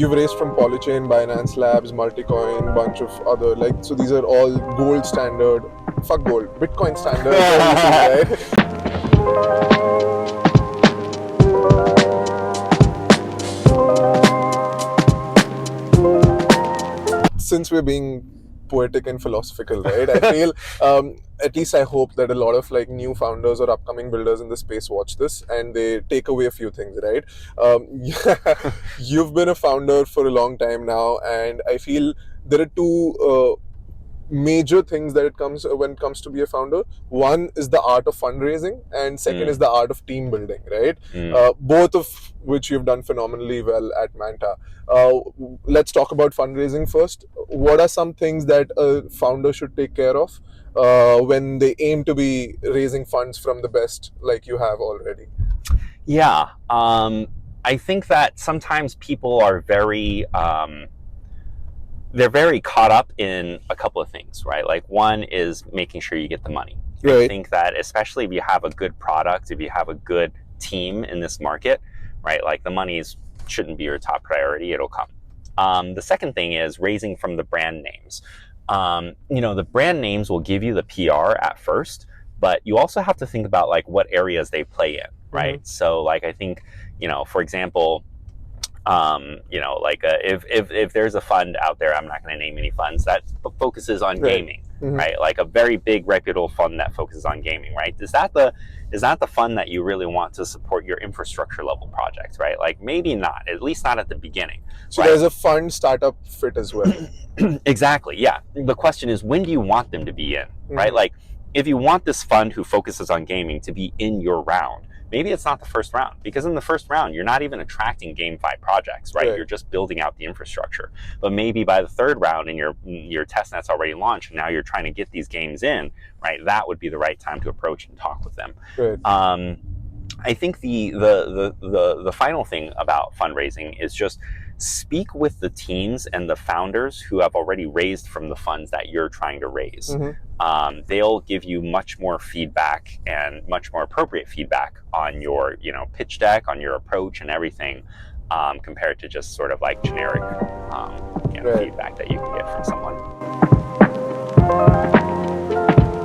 You've raised from Polychain, Binance Labs, Multicoin, bunch of other so these are all gold standard, fuck gold, Bitcoin standard VCs, right? Since we're being poetic and philosophical, right? I feel, at least I hope that a lot of new founders or upcoming builders in the space watch this and they take away a few things, right? You've been a founder for a long time now, and I feel there are two major things that it comes when it comes to be a founder. One is the art of fundraising, and second is the art of team building, right? Both of which you've done phenomenally well at Manta. Let's talk about fundraising first. What are some things that a founder should take care of when they aim to be raising funds from the best like you have already? Yeah, I think that sometimes people are they're very caught up in a couple of things, right? Like one is making sure you get the money. Right. I think that especially if you have a good product, if you have a good team in this market, right? Like the money shouldn't be your top priority. It'll come. The second thing is raising from the brand names. The brand names will give you the PR at first, but you also have to think about like what areas they play in, right? So like I think, for example, if there's a fund out there, I'm not going to name any funds that focuses on gaming, right? Like a very big reputable fund that focuses on gaming, right? Is that the fund that you really want to support your infrastructure level projects, right? Like maybe not, at least not at the beginning. So there's a fund startup fit as well. Exactly. Yeah. The question is, when do you want them to be in, right? Like if you want this fund who focuses on gaming to be in your round, maybe it's not the first round, because in the first round, you're not even attracting GameFi projects, right? You're just building out the infrastructure. But maybe by the third round and your testnet's already launched, and now you're trying to get these games in, right? That would be the right time to approach and talk with them. I think the final thing about fundraising is just speak with the teams and the founders who have already raised from the funds that you're trying to raise. They'll give you much more feedback and much more appropriate feedback on your pitch deck, on your approach and everything, compared to just sort of like generic feedback that you can get from someone.